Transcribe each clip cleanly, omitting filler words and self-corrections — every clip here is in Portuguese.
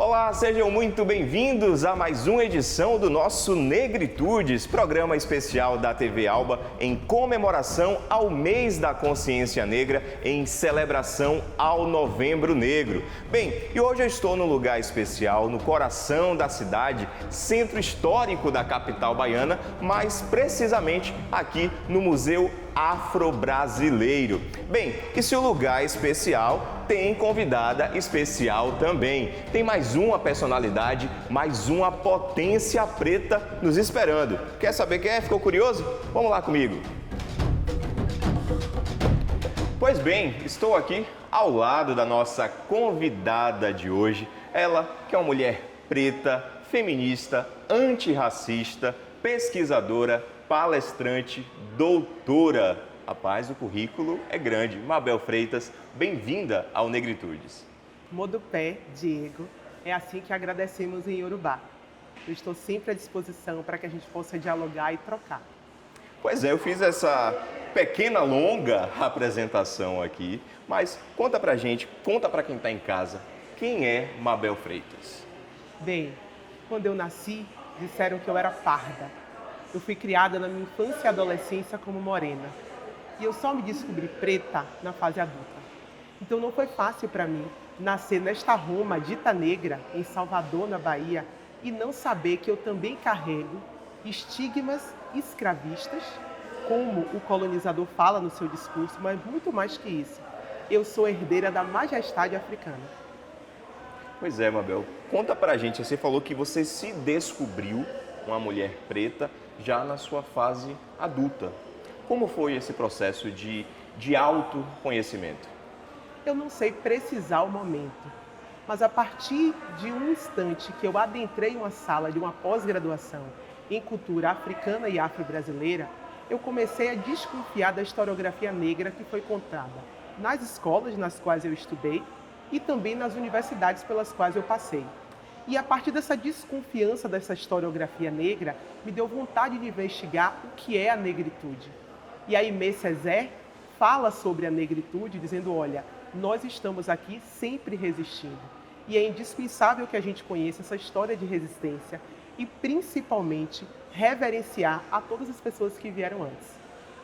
Olá, sejam muito bem-vindos a mais uma edição do nosso Negritudes, programa especial da TV Alba em comemoração ao mês da consciência negra, em celebração ao Novembro Negro. Bem, e hoje eu estou num lugar especial, no coração da cidade, centro histórico da capital baiana, mais precisamente aqui no Museu Afro-Brasileiro. Bem, e se o lugar é especial, tem convidada especial também. Tem mais uma personalidade, mais uma potência preta nos esperando. Quer saber quem é? Ficou curioso? Vamos lá comigo. Pois bem, estou aqui ao lado da nossa convidada de hoje. Ela que é uma mulher preta, feminista, antirracista, pesquisadora, palestrante, doutora. Rapaz, o currículo é grande. Mabel Freitas, bem-vinda ao Negritudes. Modupé, Diego, é assim que agradecemos em Yorubá. Eu estou sempre à disposição para que a gente possa dialogar e trocar. Pois é, eu fiz essa pequena, longa apresentação aqui, mas conta pra gente, conta pra quem tá em casa, quem é Mabel Freitas? Bem, quando eu nasci, disseram que eu era parda. Eu fui criada na minha infância e adolescência como morena. E eu só me descobri preta na fase adulta. Então não foi fácil para mim nascer nesta Roma dita negra, em Salvador, na Bahia, e não saber que eu também carrego estigmas escravistas, como o colonizador fala no seu discurso, mas muito mais que isso. Eu sou herdeira da majestade africana. Pois é, Mabel, conta pra gente, você falou que você se descobriu uma mulher preta já na sua fase adulta. Como foi esse processo de autoconhecimento? Eu não sei precisar o momento, mas a partir de um instante que eu adentrei uma sala de uma pós-graduação em cultura africana e afro-brasileira, eu comecei a desconfiar da historiografia negra que foi contada nas escolas nas quais eu estudei e também nas universidades pelas quais eu passei. E a partir dessa desconfiança dessa historiografia negra, me deu vontade de investigar o que é a negritude. E a Aimé Césaire fala sobre a negritude, dizendo, olha, nós estamos aqui sempre resistindo. E é indispensável que a gente conheça essa história de resistência e, principalmente, reverenciar a todas as pessoas que vieram antes.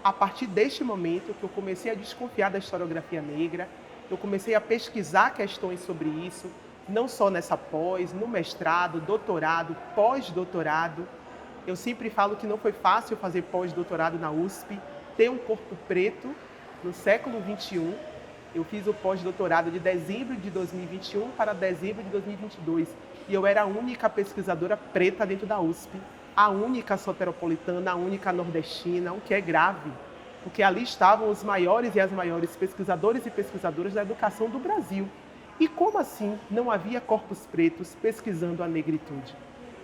A partir deste momento que eu comecei a desconfiar da historiografia negra, eu comecei a pesquisar questões sobre isso, não só nessa pós, no mestrado, doutorado, pós-doutorado. Eu sempre falo que não foi fácil fazer pós-doutorado na USP, ter um corpo preto no século XXI. Eu fiz o pós-doutorado de dezembro de 2021 para dezembro de 2022 e eu era a única pesquisadora preta dentro da USP, a única soteropolitana, a única nordestina, o que é grave, porque ali estavam os maiores e as maiores pesquisadores e pesquisadoras da educação do Brasil. E como assim não havia corpos pretos pesquisando a negritude?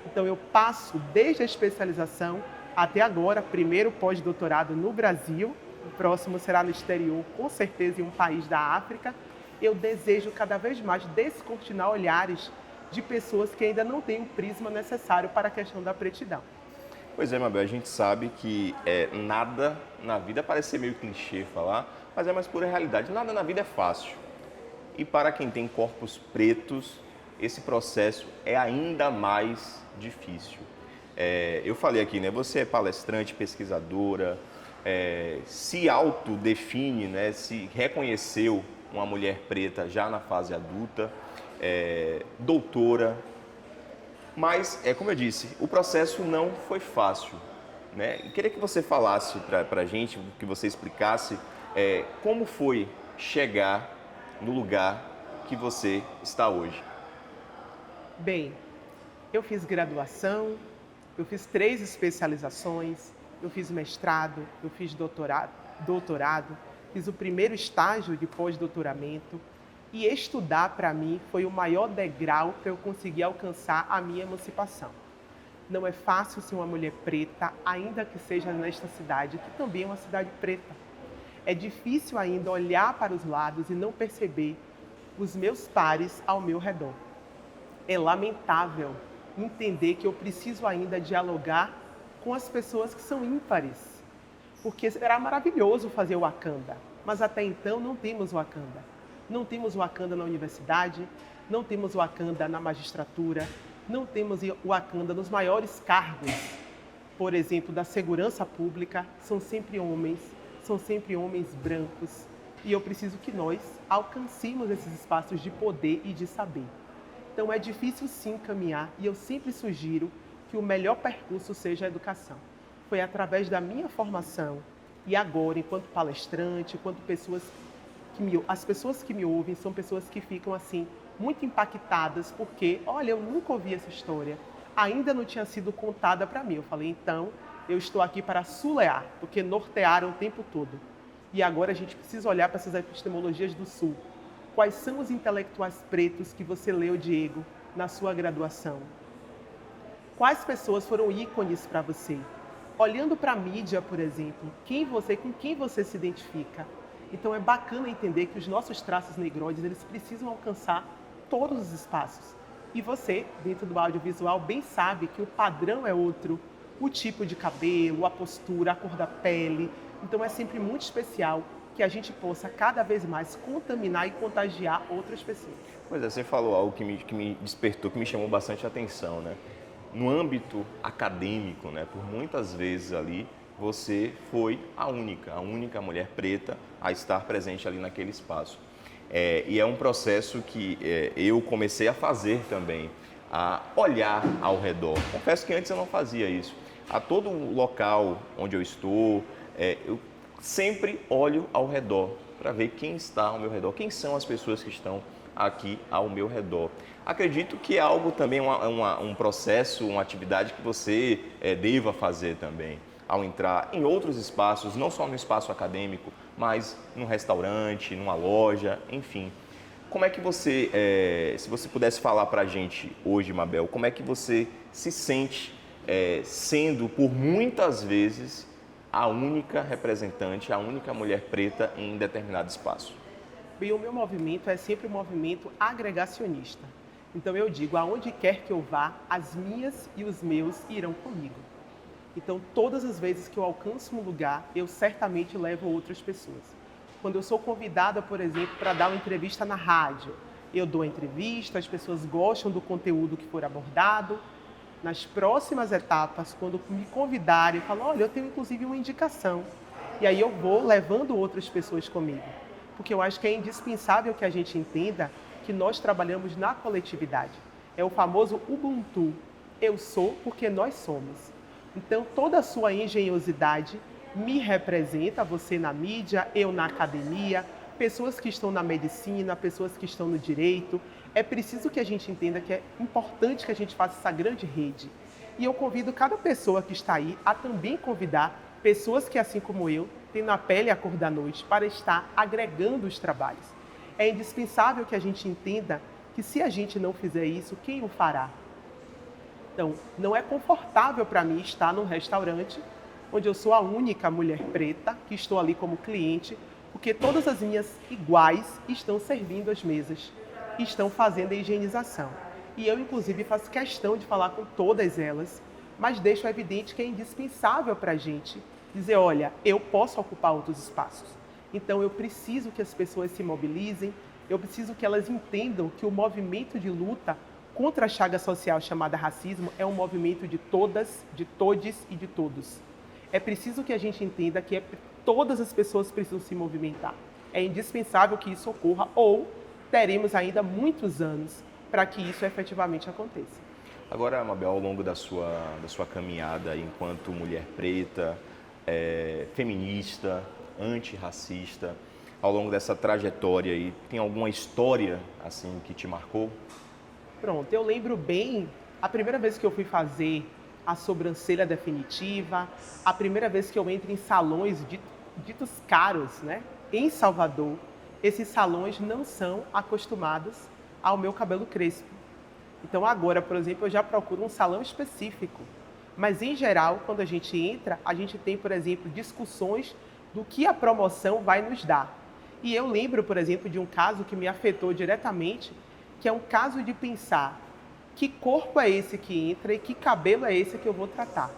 Então eu passo desde a especialização até agora, primeiro pós-doutorado no Brasil, o próximo será no exterior, com certeza em um país da África. Eu desejo cada vez mais descortinar olhares de pessoas que ainda não têm o prisma necessário para a questão da pretidão. Pois é, Mabel, a gente sabe que nada na vida, parece ser meio clichê falar, mas é mais pura realidade, nada na vida é fácil. E para quem tem corpos pretos, esse processo é ainda mais difícil. Eu falei aqui, né? Você é palestrante, pesquisadora, se autodefine, né? Se reconheceu uma mulher preta já na fase adulta, doutora. Mas, como eu disse, o processo não foi fácil, né? E queria que você falasse para a gente, que você explicasse como foi chegar no lugar que você está hoje. Bem, eu fiz graduação, eu fiz 3 especializações, eu fiz mestrado, eu fiz doutorado, fiz o primeiro estágio de pós-doutoramento e estudar para mim foi o maior degrau para eu conseguir alcançar a minha emancipação. Não é fácil ser uma mulher preta, ainda que seja nesta cidade, que também é uma cidade preta. É difícil ainda olhar para os lados e não perceber os meus pares ao meu redor. É lamentável entender que eu preciso ainda dialogar com as pessoas que são ímpares, porque será maravilhoso fazer o Wakanda, mas até então não temos Wakanda. Não temos Wakanda na universidade, não temos Wakanda na magistratura, não temos Wakanda nos maiores cargos, por exemplo, da segurança pública, são sempre homens brancos. E eu preciso que nós alcancemos esses espaços de poder e de saber. Então é difícil sim caminhar e eu sempre sugiro que o melhor percurso seja a educação. Foi através da minha formação e agora, enquanto palestrante, enquanto as pessoas que me ouvem são pessoas que ficam assim muito impactadas porque, olha, eu nunca ouvi essa história, ainda não tinha sido contada para mim. Eu falei, então, eu estou aqui para sulear, porque nortearam o tempo todo. E agora a gente precisa olhar para essas epistemologias do Sul. Quais são os intelectuais pretos que você leu, Diego, na sua graduação? Quais pessoas foram ícones para você? Olhando para a mídia, por exemplo, com quem você se identifica? Então é bacana entender que os nossos traços negroides, eles precisam alcançar todos os espaços. E você, dentro do audiovisual, bem sabe que o padrão é outro. O tipo de cabelo, a postura, a cor da pele. Então é sempre muito especial que a gente possa cada vez mais contaminar e contagiar outras pessoas. Pois é, você falou algo que me despertou, que me chamou bastante a atenção, né? No âmbito acadêmico, né, por muitas vezes ali, você foi a única mulher preta a estar presente ali naquele espaço. E é um processo que eu comecei a fazer também, a olhar ao redor. Confesso que antes eu não fazia isso. A todo local onde eu estou, eu sempre olho ao redor para ver quem está ao meu redor, quem são as pessoas que estão aqui ao meu redor. Acredito que é algo também, um processo, uma atividade que você deva fazer também, ao entrar em outros espaços, não só no espaço acadêmico, mas num restaurante, numa loja, enfim. Como é que você, se você pudesse falar para a gente hoje, Mabel, como é que você se sente sendo, por muitas vezes, a única representante, a única mulher preta em determinado espaço? Bem, o meu movimento é sempre um movimento agregacionista. Então eu digo, aonde quer que eu vá, as minhas e os meus irão comigo. Então todas as vezes que eu alcanço um lugar, eu certamente levo outras pessoas. Quando eu sou convidada, por exemplo, para dar uma entrevista na rádio, eu dou a entrevista, as pessoas gostam do conteúdo que for abordado. Nas próximas etapas, quando me convidarem, eu falo, olha, eu tenho inclusive uma indicação. E aí eu vou levando outras pessoas comigo. Porque eu acho que é indispensável que a gente entenda que nós trabalhamos na coletividade. É o famoso Ubuntu. Eu sou porque nós somos. Então, toda a sua engenhosidade me representa, você na mídia, eu na academia, pessoas que estão na medicina, pessoas que estão no direito. É preciso que a gente entenda que é importante que a gente faça essa grande rede. E eu convido cada pessoa que está aí a também convidar pessoas que, assim como eu, têm na pele a cor da noite para estar agregando os trabalhos. É indispensável que a gente entenda que se a gente não fizer isso, quem o fará? Então, não é confortável para mim estar num restaurante onde eu sou a única mulher preta que estou ali como cliente, porque todas as minhas iguais estão servindo as mesas, estão fazendo a higienização. E eu, inclusive, faço questão de falar com todas elas, mas deixo evidente que é indispensável para a gente dizer, olha, eu posso ocupar outros espaços. Então, eu preciso que as pessoas se mobilizem, eu preciso que elas entendam que o movimento de luta contra a chaga social chamada racismo é um movimento de todas, de todes e de todos. É preciso que a gente entenda que todas as pessoas precisam se movimentar. É indispensável que isso ocorra ou teremos ainda muitos anos para que isso efetivamente aconteça. Agora, Mabel, ao longo da sua caminhada enquanto mulher preta, feminista, antirracista, ao longo dessa trajetória aí, tem alguma história assim que te marcou? Pronto, eu lembro bem a primeira vez que eu fui fazer a sobrancelha definitiva, a primeira vez que eu entro em salões ditos caros, né? Em Salvador, esses salões não são acostumados ao meu cabelo crespo. Então agora, por exemplo, eu já procuro um salão específico. Mas em geral, quando a gente entra, a gente tem, por exemplo, discussões do que a promoção vai nos dar. E eu lembro, por exemplo, de um caso que me afetou diretamente, que é um caso de pensar que corpo é esse que entra e que cabelo é esse que eu vou tratar.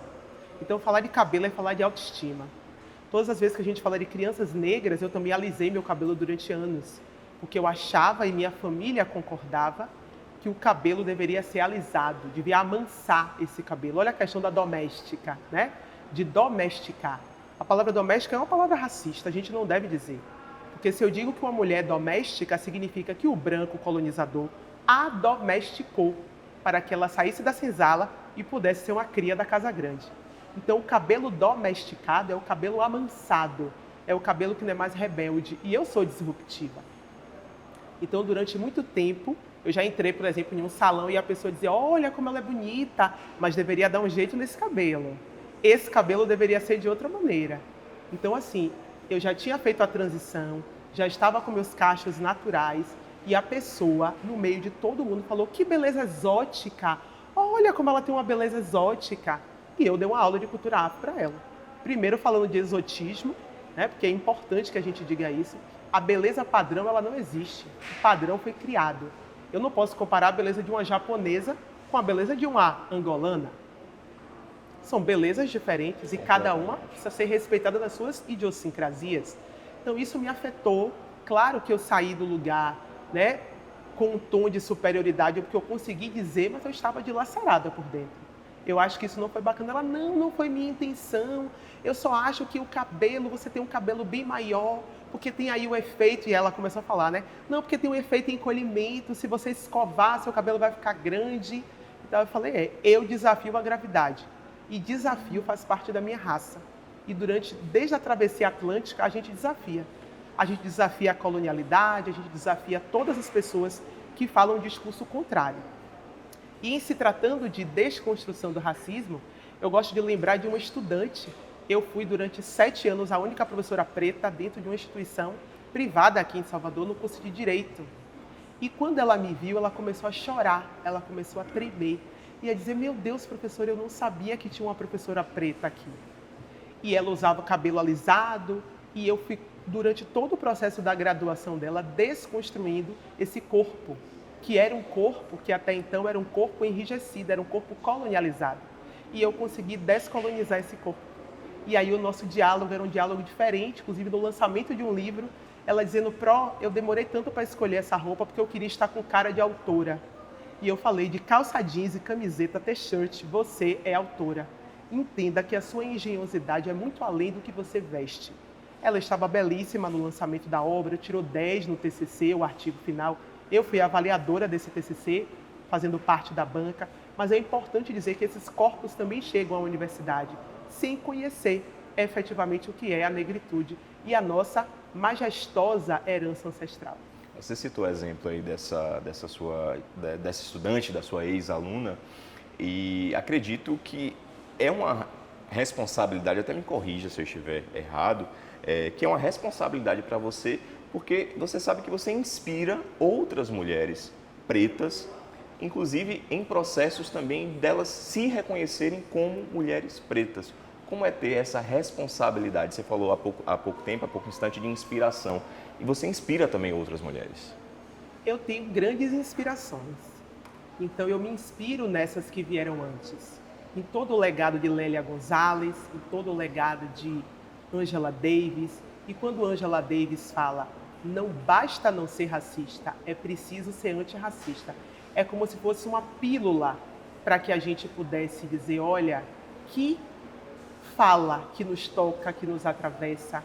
Então, falar de cabelo é falar de autoestima. Todas as vezes que a gente fala de crianças negras, eu também alisei meu cabelo durante anos, porque eu achava e minha família concordava que o cabelo deveria ser alisado, devia amansar esse cabelo. Olha a questão da doméstica, né? De domesticar. A palavra doméstica é uma palavra racista, a gente não deve dizer. Porque se eu digo que uma mulher é doméstica, significa que o branco colonizador a domesticou para que ela saísse da senzala e pudesse ser uma cria da casa grande. Então, o cabelo domesticado é o cabelo amansado, é o cabelo que não é mais rebelde. E eu sou disruptiva. Então, durante muito tempo, eu já entrei, por exemplo, em um salão e a pessoa dizia, olha como ela é bonita, mas deveria dar um jeito nesse cabelo. Esse cabelo deveria ser de outra maneira. Então, assim, eu já tinha feito a transição, já estava com meus cachos naturais e a pessoa, no meio de todo mundo, falou, que beleza exótica, olha como ela tem uma beleza exótica. E eu dei uma aula de cultura afro para ela. Primeiro falando de exotismo, né, porque é importante que a gente diga isso. A beleza padrão, ela não existe. O padrão foi criado. Eu não posso comparar a beleza de uma japonesa com a beleza de uma angolana. São belezas diferentes e cada uma precisa ser respeitada nas suas idiosincrasias. Então isso me afetou. Claro que eu saí do lugar, né, com um tom de superioridade, porque eu consegui dizer, mas eu estava dilacerada por dentro. Eu acho que isso não foi bacana. Ela, não foi minha intenção. Eu só acho que o cabelo, você tem um cabelo bem maior, porque tem aí o efeito, e ela começou a falar, né? Não, porque tem um efeito em encolhimento, se você escovar, seu cabelo vai ficar grande. Então eu falei, eu desafio a gravidade. E desafio faz parte da minha raça. E desde a travessia atlântica, a gente desafia. A gente desafia a colonialidade, a gente desafia todas as pessoas que falam um discurso contrário. E em se tratando de desconstrução do racismo, eu gosto de lembrar de uma estudante. Eu fui durante 7 anos a única professora preta dentro de uma instituição privada aqui em Salvador, no curso de Direito. E quando ela me viu, ela começou a chorar, ela começou a tremer. E a dizer, meu Deus, professora, eu não sabia que tinha uma professora preta aqui. E ela usava cabelo alisado, e eu fui, durante todo o processo da graduação dela, desconstruindo esse corpo, que era um corpo que até então era um corpo enrijecido, era um corpo colonializado. E eu consegui descolonizar esse corpo. E aí o nosso diálogo era um diálogo diferente, inclusive no lançamento de um livro, ela dizendo, eu demorei tanto para escolher essa roupa porque eu queria estar com cara de autora. E eu falei, de calça jeans e camiseta, t-shirt, você é autora. Entenda que a sua engenhosidade é muito além do que você veste. Ela estava belíssima no lançamento da obra, tirou 10 no TCC, o artigo final. Eu fui avaliadora desse TCC, fazendo parte da banca, mas é importante dizer que esses corpos também chegam à universidade sem conhecer efetivamente o que é a negritude e a nossa majestosa herança ancestral. Você citou o exemplo aí dessa estudante, da sua ex-aluna, e acredito que é uma responsabilidade, até me corrija se eu estiver errado, que é uma responsabilidade para você, porque você sabe que você inspira outras mulheres pretas, inclusive em processos também delas se reconhecerem como mulheres pretas. Como é ter essa responsabilidade? Você falou há pouco instante, de inspiração. E você inspira também outras mulheres. Eu tenho grandes inspirações. Então eu me inspiro nessas que vieram antes. Em todo o legado de Lélia Gonzalez, em todo o legado de Angela Davis. E quando Angela Davis fala, não basta não ser racista, é preciso ser antirracista. É como se fosse uma pílula para que a gente pudesse dizer, olha, que fala que nos toca, que nos atravessa.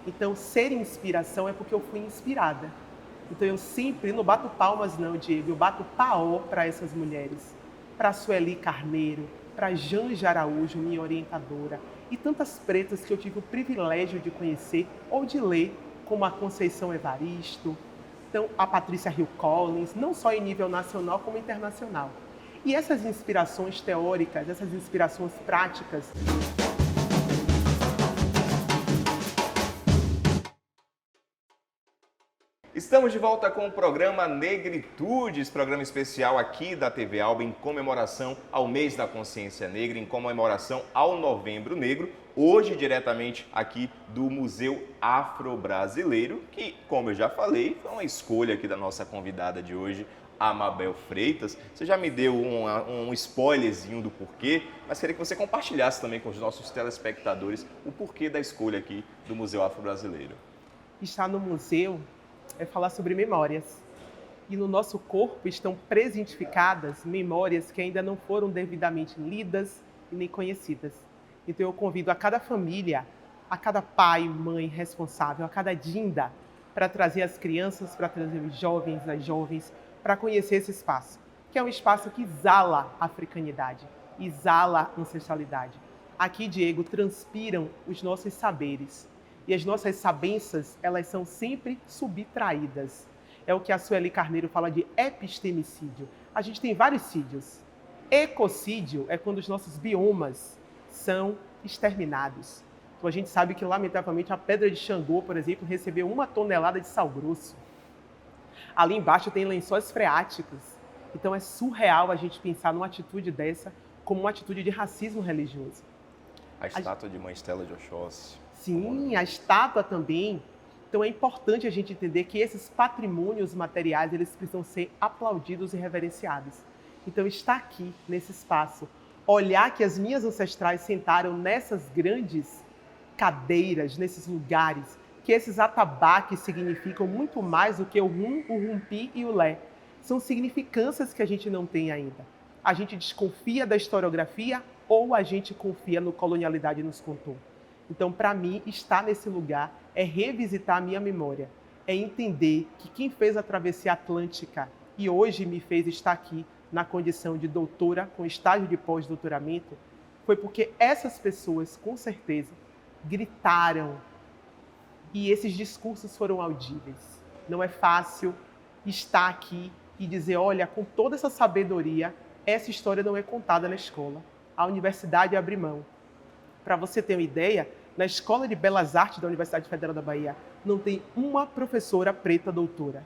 Então, ser inspiração é porque eu fui inspirada. Então, eu sempre, não bato palmas não, Diego, eu bato paó para essas mulheres. Para a Sueli Carneiro, para Janja Araújo, minha orientadora, e tantas pretas que eu tive o privilégio de conhecer ou de ler, como a Conceição Evaristo, então, a Patrícia Hill Collins, não só em nível nacional como internacional. E essas inspirações teóricas, essas inspirações práticas, Estamos de volta com o programa Negritudes, programa especial aqui da TV Alba em comemoração ao mês da consciência negra, em comemoração ao Novembro Negro, hoje diretamente aqui do Museu Afro-Brasileiro, que, como eu já falei, foi uma escolha aqui da nossa convidada de hoje, a Mabel Freitas. Você já me deu um spoilerzinho do porquê, mas queria que você compartilhasse também com os nossos telespectadores o porquê da escolha aqui do Museu Afro-Brasileiro. estar no museu é falar sobre memórias. e no nosso corpo estão presentificadas memórias que ainda não foram devidamente lidas e nem conhecidas. Então eu convido a cada família, a cada pai, mãe responsável, a cada dinda, para trazer as crianças, para trazer os jovens, as jovens, para conhecer esse espaço, que é um espaço que exala a africanidade, exala a ancestralidade. Aqui, Diego, transpiram os nossos saberes. E as nossas sabenças, elas são sempre subtraídas. É o que a Sueli Carneiro fala de epistemicídio. A gente tem vários sídios. Ecocídio é quando os nossos biomas são exterminados. Então a gente sabe que, lamentavelmente, a Pedra de Xangô, por exemplo, recebeu 1 tonelada de sal grosso. Ali embaixo tem lençóis freáticos. Então é surreal a gente pensar numa atitude dessa como uma atitude de racismo religioso. A estátua de Mãe Estela de Oxóssi. Sim, a estátua também. Então é importante a gente entender que esses patrimônios materiais, eles precisam ser aplaudidos e reverenciados. Então estar aqui, nesse espaço, olhar que as minhas ancestrais sentaram nessas grandes cadeiras, nesses lugares, que esses atabaques significam muito mais do que o rum, o rumpi e o lé. São significâncias que a gente não tem ainda. A gente desconfia da historiografia ou a gente confia no colonialidade nos contou. Então, para mim, estar nesse lugar é revisitar a minha memória, é entender que quem fez a travessia atlântica e hoje me fez estar aqui na condição de doutora com estágio de pós-doutoramento, foi porque essas pessoas, com certeza, gritaram e esses discursos foram audíveis. Não é fácil estar aqui e dizer, olha, com toda essa sabedoria, essa história não é contada na escola. A universidade abre mão. Para você ter uma ideia, na Escola de Belas Artes da Universidade Federal da Bahia, não tem uma professora preta doutora.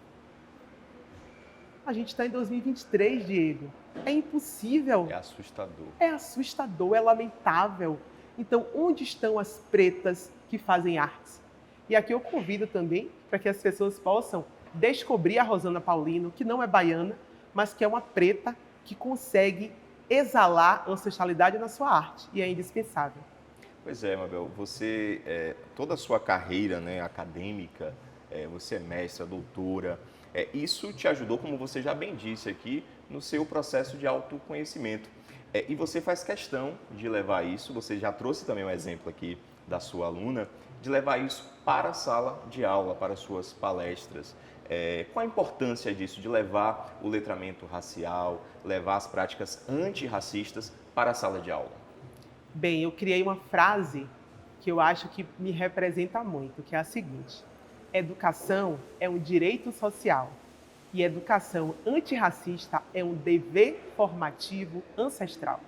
A gente está em 2023, Diego. É impossível. É assustador. É assustador, é lamentável. Então, onde estão as pretas que fazem artes? E aqui eu convido também para que as pessoas possam descobrir a Rosana Paulino, que não é baiana, mas que é uma preta que consegue exalar ancestralidade na sua arte, e é indispensável. Pois é, Mabel, você, toda a sua carreira, né, acadêmica, você é mestra, doutora, isso te ajudou, como você já bem disse aqui, no seu processo de autoconhecimento. E você faz questão de levar isso, você já trouxe também um exemplo aqui da sua aluna, de levar isso para a sala de aula, para as suas palestras. Qual a importância disso, de levar o letramento racial, levar as práticas antirracistas para a sala de aula? Bem, eu criei uma frase que eu acho que me representa muito, que é a seguinte: educação é um direito social e educação antirracista é um dever formativo ancestral.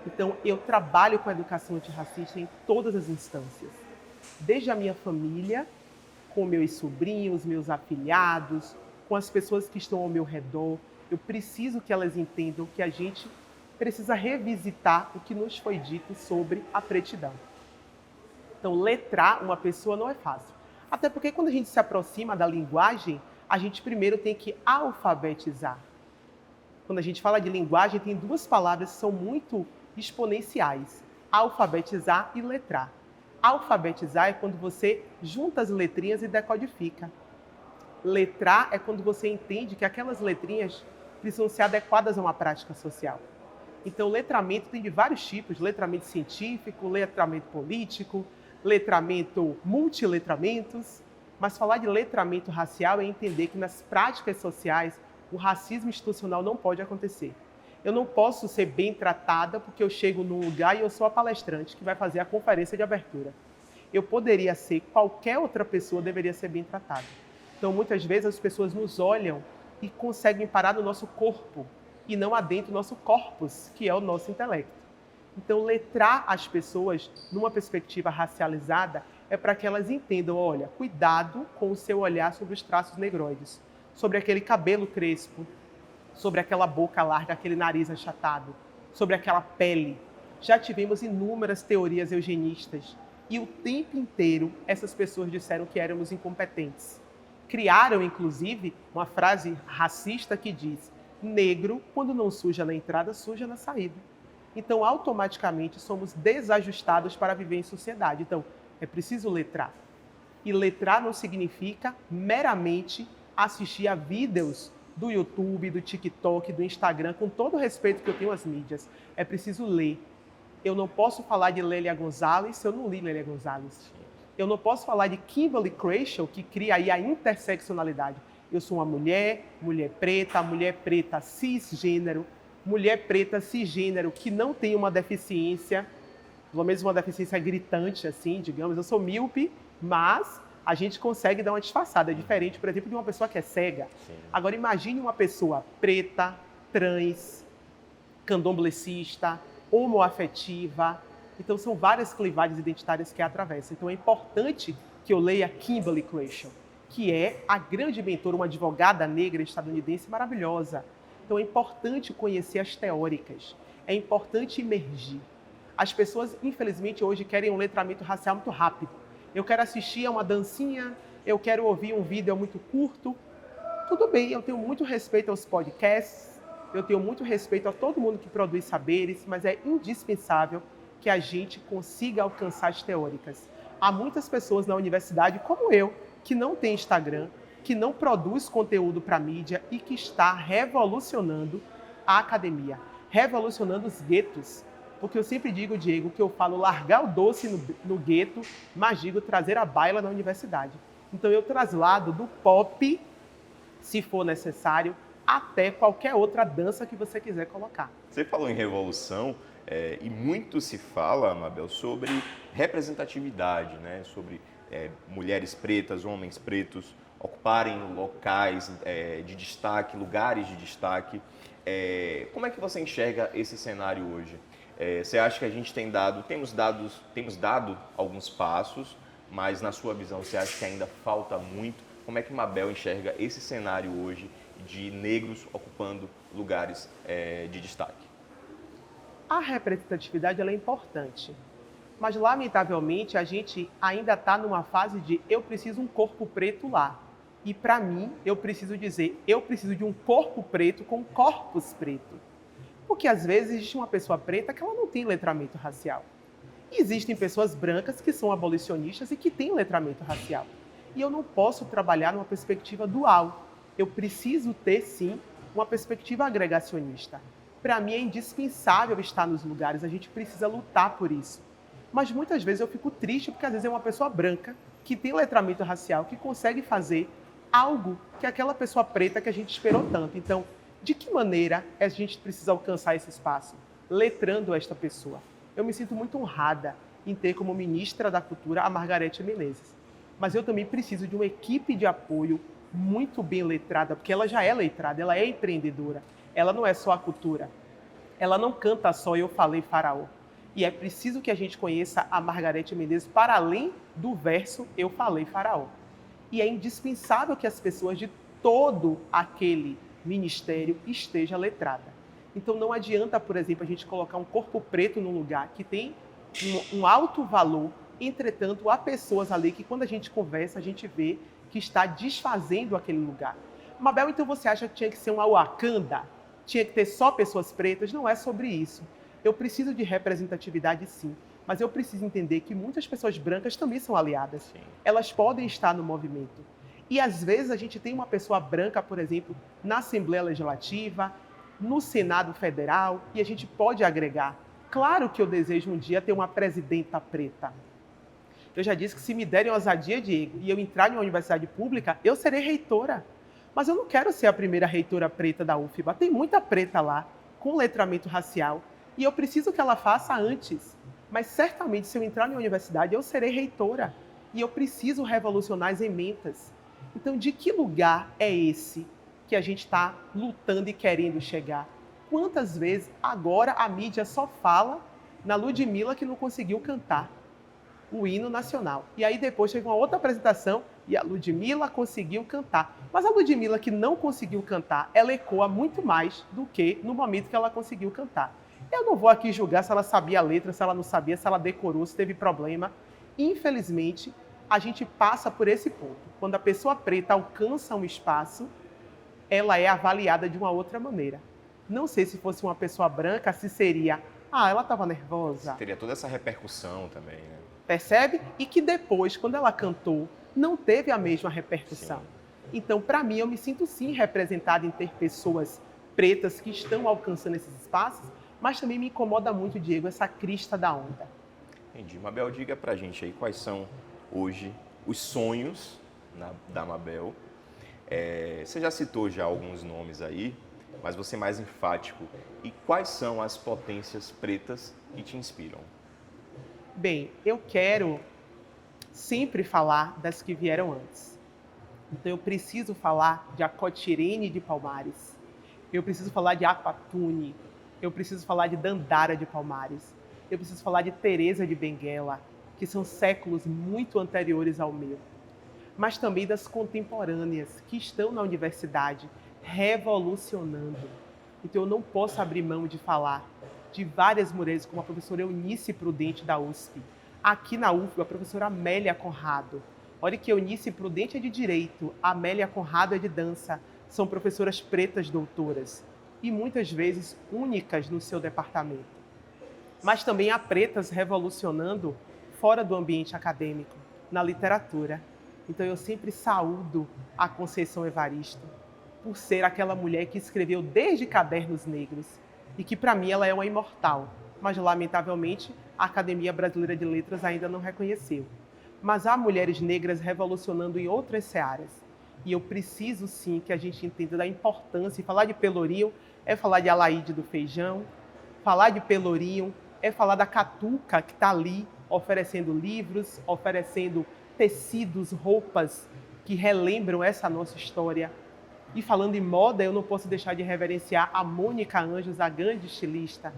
Então, eu trabalho com a educação antirracista em todas as instâncias, desde a minha família, com meus sobrinhos, meus afilhados, com as pessoas que estão ao meu redor. Eu preciso que elas entendam que a gente precisa revisitar o que nos foi dito sobre a pretidão. Então, letrar uma pessoa não é fácil. Até porque quando a gente se aproxima da linguagem, a gente primeiro tem que alfabetizar. Quando a gente fala de linguagem, tem duas palavras que são muito exponenciais: alfabetizar e letrar. Alfabetizar é quando você junta as letrinhas e decodifica. Letrar é quando você entende que aquelas letrinhas precisam ser adequadas a uma prática social. Então, letramento tem de vários tipos: letramento científico, letramento político, letramento, multiletramentos. Mas falar de letramento racial é entender que nas práticas sociais o racismo institucional não pode acontecer. Eu não posso ser bem tratada porque eu chego num lugar e eu sou a palestrante que vai fazer a conferência de abertura. Eu poderia ser, qualquer outra pessoa deveria ser bem tratada. Então, muitas vezes as pessoas nos olham e conseguem parar no nosso corpo e não adentro do nosso corpus, que é o nosso intelecto. Então, letrar as pessoas numa perspectiva racializada é para que elas entendam, olha, cuidado com o seu olhar sobre os traços negroides, sobre aquele cabelo crespo, sobre aquela boca larga, aquele nariz achatado, sobre aquela pele. Já tivemos inúmeras teorias eugenistas e o tempo inteiro essas pessoas disseram que éramos incompetentes. Criaram, inclusive, uma frase racista que diz: negro, quando não suja na entrada, suja na saída. Então, automaticamente, somos desajustados para viver em sociedade. Então, é preciso letrar. E letrar não significa meramente assistir a vídeos do YouTube, do TikTok, do Instagram, com todo o respeito que eu tenho às mídias. É preciso ler. Eu não posso falar de Lélia Gonzalez se eu não li Lélia Gonzalez. Eu não posso falar de Kimberly Crenshaw, que cria aí a interseccionalidade. Eu sou uma mulher, mulher preta cisgênero, mulher preta cisgênero que não tem uma deficiência, pelo menos uma deficiência gritante, assim, digamos. Eu sou míope, mas a gente consegue dar uma disfarçada. É diferente, por exemplo, de uma pessoa que é cega. Sim. Agora, imagine uma pessoa preta, trans, candomblessista, homoafetiva. Então, são várias clivagens identitárias que atravessam. Então, é importante que eu leia Kimberly Crenshaw, que é a grande mentora, uma advogada negra estadunidense maravilhosa. Então, é importante conhecer as teóricas. É importante emergir. As pessoas, infelizmente, hoje querem um letramento racial muito rápido. Eu quero assistir a uma dancinha, eu quero ouvir um vídeo muito curto. Tudo bem, eu tenho muito respeito aos podcasts, eu tenho muito respeito a todo mundo que produz saberes, mas é indispensável que a gente consiga alcançar as teóricas. Há muitas pessoas na universidade, como eu, que não tem Instagram, que não produz conteúdo para mídia e que está revolucionando a academia, revolucionando os guetos. Porque eu sempre digo, Diego, que eu falo largar o doce no gueto, mas digo trazer a baila na universidade. Então eu traslado do pop, se for necessário, até qualquer outra dança que você quiser colocar. Você falou em revolução e muito se fala, Mabel, sobre representatividade, né? Sobre mulheres pretas, homens pretos ocuparem locais de destaque, lugares de destaque. Como é que você enxerga esse cenário hoje? Você acha que a gente temos dado alguns passos, mas na sua visão você acha que ainda falta muito? Como é que Mabel enxerga esse cenário hoje de negros ocupando lugares de destaque? A representatividade ela é importante, mas lamentavelmente a gente ainda está numa fase de eu preciso um corpo preto lá. E para mim, eu preciso dizer, eu preciso de um corpo preto com corpos preto. Porque às vezes existe uma pessoa preta que ela não tem letramento racial. E existem pessoas brancas que são abolicionistas e que têm letramento racial. E eu não posso trabalhar numa perspectiva dual. Eu preciso ter, sim, uma perspectiva agregacionista. Para mim é indispensável estar nos lugares, a gente precisa lutar por isso. Mas muitas vezes eu fico triste porque às vezes é uma pessoa branca que tem letramento racial, que consegue fazer algo que aquela pessoa preta que a gente esperou tanto. Então, de que maneira a gente precisa alcançar esse espaço? Letrando esta pessoa. Eu me sinto muito honrada em ter como ministra da Cultura a Margarete Menezes. Mas eu também preciso de uma equipe de apoio muito bem letrada, porque ela já é letrada, ela é empreendedora. Ela não é só a cultura. Ela não canta só Eu Falei Faraó. E é preciso que a gente conheça a Margarete Menezes para além do verso Eu Falei Faraó. E é indispensável que as pessoas de todo aquele ministério esteja letrada. Então não adianta, por exemplo, a gente colocar um corpo preto num lugar que tem um alto valor, entretanto há pessoas ali que quando a gente conversa, a gente vê que está desfazendo aquele lugar. Mabel, então você acha que tinha que ser uma Wakanda? Tinha que ter só pessoas pretas? Não é sobre isso. Eu preciso de representatividade sim, mas eu preciso entender que muitas pessoas brancas também são aliadas. Sim. Elas podem estar no movimento. E às vezes a gente tem uma pessoa branca, por exemplo, na Assembleia Legislativa, no Senado Federal, e a gente pode agregar. Claro que eu desejo um dia ter uma presidenta preta. Eu já disse que se me derem ousadia, Diego, e eu entrar em uma universidade pública, eu serei reitora. Mas eu não quero ser a primeira reitora preta da UFBA. Tem muita preta lá, com letramento racial, e eu preciso que ela faça antes. Mas certamente, se eu entrar em uma universidade, eu serei reitora. E eu preciso revolucionar as ementas. Então, de que lugar é esse que a gente está lutando e querendo chegar? Quantas vezes agora a mídia só fala na Ludmilla que não conseguiu cantar o hino nacional. E aí depois teve uma outra apresentação e a Ludmilla conseguiu cantar. Mas a Ludmilla que não conseguiu cantar, ela ecoa muito mais do que no momento que ela conseguiu cantar. Eu não vou aqui julgar se ela sabia a letra, se ela não sabia, se ela decorou, se teve problema. Infelizmente, a gente passa por esse ponto. Quando a pessoa preta alcança um espaço, ela é avaliada de uma outra maneira. Não sei se fosse uma pessoa branca, se seria, ela estava nervosa. Teria toda essa repercussão também, né? Percebe? E que depois, quando ela cantou, não teve a mesma repercussão. Sim. Então, para mim, eu me sinto sim representada em ter pessoas pretas que estão alcançando esses espaços, mas também me incomoda muito, Diego, essa crista da onda. Entendi. Mabel, diga pra gente aí quais são hoje os sonhos da Mabel. Você já citou já alguns nomes aí, mas você mais enfático. E quais são as potências pretas que te inspiram? Bem, eu quero sempre falar das que vieram antes. Então eu preciso falar de Acotirene de Palmares, eu preciso falar de Aquatune, eu preciso falar de Dandara de Palmares, eu preciso falar de Teresa de Benguela, que são séculos muito anteriores ao meu, mas também das contemporâneas que estão na universidade revolucionando. Então eu não posso abrir mão de falar de várias mulheres, como a professora Eunice Prudente da USP, aqui na UF, a professora Amélia Conrado. Olha que Eunice Prudente é de Direito, a Amélia Conrado é de Dança. São professoras pretas doutoras e muitas vezes únicas no seu departamento. Mas também há pretas revolucionando fora do ambiente acadêmico, na literatura. Então eu sempre saúdo a Conceição Evaristo por ser aquela mulher que escreveu desde Cadernos Negros e que para mim ela é uma imortal, mas lamentavelmente a Academia Brasileira de Letras ainda não reconheceu. Mas há mulheres negras revolucionando em outras searas. E eu preciso sim que a gente entenda da importância. E falar de Pelourinho é falar de Alaíde do Feijão, falar de Pelourinho é falar da Catuca, que está ali oferecendo livros, oferecendo tecidos, roupas que relembram essa nossa história. E falando em moda, eu não posso deixar de reverenciar a Mônica Anjos, a grande estilista.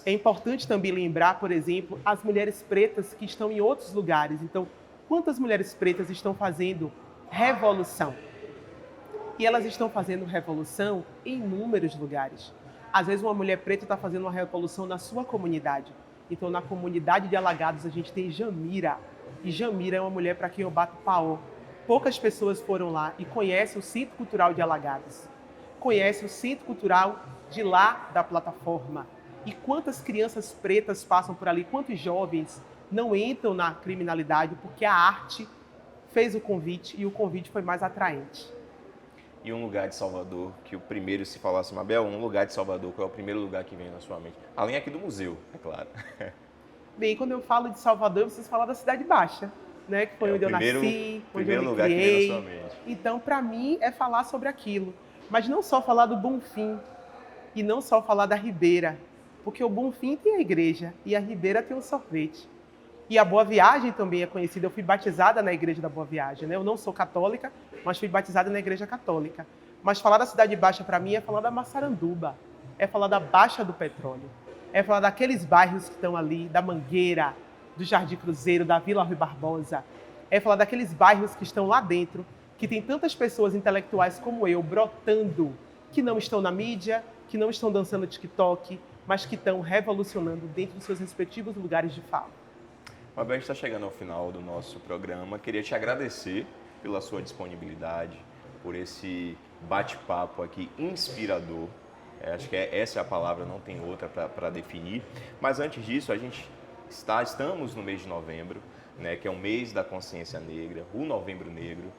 É importante também lembrar, por exemplo, as mulheres pretas que estão em outros lugares. Então, quantas mulheres pretas estão fazendo revolução? E elas estão fazendo revolução em inúmeros lugares. Às vezes uma mulher preta está fazendo uma revolução na sua comunidade. Então, na comunidade de Alagados, a gente tem Jamira. E Jamira é uma mulher para quem eu bato paó. Poucas pessoas foram lá e conhecem o Centro Cultural de Alagados. Conhecem o Centro Cultural de lá da plataforma. E quantas crianças pretas passam por ali, quantos jovens não entram na criminalidade porque a arte fez o convite e o convite foi mais atraente. E um lugar de Salvador, que o primeiro, se falasse, Mabel, um lugar de Salvador, qual é o primeiro lugar que vem na sua mente? Além aqui do museu, é claro. Bem, quando eu falo de Salvador, eu preciso falar da Cidade Baixa, né? Que foi onde eu nasci, onde eu me lugar que vem na sua criei. mente. Então, para mim, é falar sobre aquilo. Mas não só falar do Bonfim e não só falar da Ribeira, porque o Bonfim tem a igreja e a Ribeira tem o sorvete. E a Boa Viagem também é conhecida. Eu fui batizada na igreja da Boa Viagem, né? Eu não sou católica, mas fui batizada na igreja católica. Mas falar da Cidade Baixa para mim é falar da Massaranduba, é falar da Baixa do Petróleo, é falar daqueles bairros que estão ali, da Mangueira, do Jardim Cruzeiro, da Vila Rui Barbosa, é falar daqueles bairros que estão lá dentro, que tem tantas pessoas intelectuais como eu brotando, que não estão na mídia, que não estão dançando TikTok, mas que estão revolucionando dentro dos seus respectivos lugares de fala. Mabel, a gente está chegando ao final do nosso programa. Queria te agradecer pela sua disponibilidade, por esse bate-papo aqui inspirador. Acho que essa é a palavra, não tem outra para definir. Mas antes disso, estamos no mês de novembro, né, que é o mês da consciência negra, o Novembro Negro.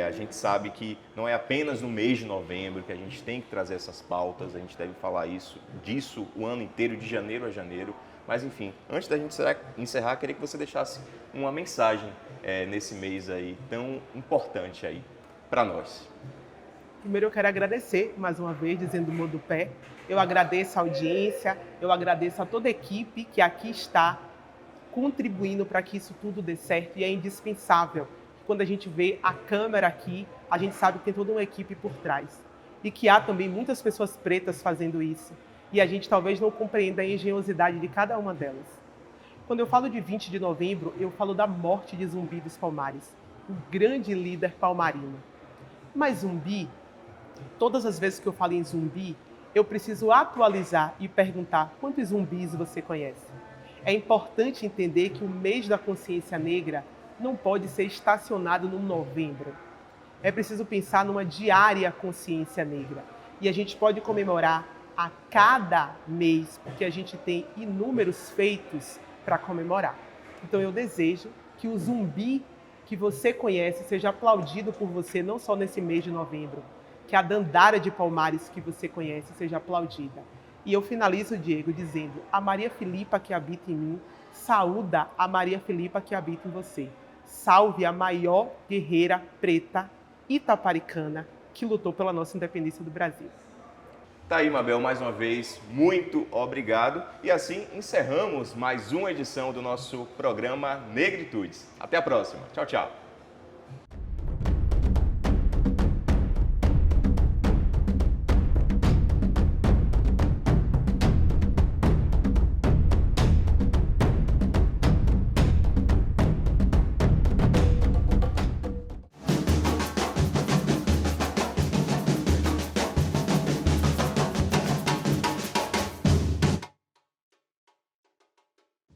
A gente sabe que não é apenas no mês de novembro que a gente tem que trazer essas pautas, a gente deve falar disso o ano inteiro, de janeiro a janeiro. Mas enfim, antes da gente encerrar, queria que você deixasse uma mensagem nesse mês aí tão importante aí para nós. Primeiro eu quero agradecer mais uma vez, dizendo do meu do pé. Eu agradeço a audiência, eu agradeço a toda a equipe que aqui está contribuindo para que isso tudo dê certo e é indispensável. Quando a gente vê a câmera aqui, a gente sabe que tem toda uma equipe por trás. E que há também muitas pessoas pretas fazendo isso. E a gente talvez não compreenda a engenhosidade de cada uma delas. Quando eu falo de 20 de novembro, eu falo da morte de Zumbi dos Palmares, um grande líder palmarino. Mas Zumbi, todas as vezes que eu falo em Zumbi, eu preciso atualizar e perguntar quantos zumbis você conhece. É importante entender que o mês da consciência negra não pode ser estacionado no novembro. É preciso pensar numa diária consciência negra. E a gente pode comemorar a cada mês, porque a gente tem inúmeros feitos para comemorar. Então eu desejo que o zumbi que você conhece seja aplaudido por você, não só nesse mês de novembro. Que a Dandara de Palmares que você conhece seja aplaudida. E eu finalizo, Diego, dizendo: a Maria Filipa que habita em mim, saúda a Maria Filipa que habita em você. Salve a maior guerreira preta itaparicana que lutou pela nossa independência do Brasil. Tá aí, Mabel, mais uma vez, muito obrigado. E assim encerramos mais uma edição do nosso programa Negritudes. Até a próxima. Tchau, tchau.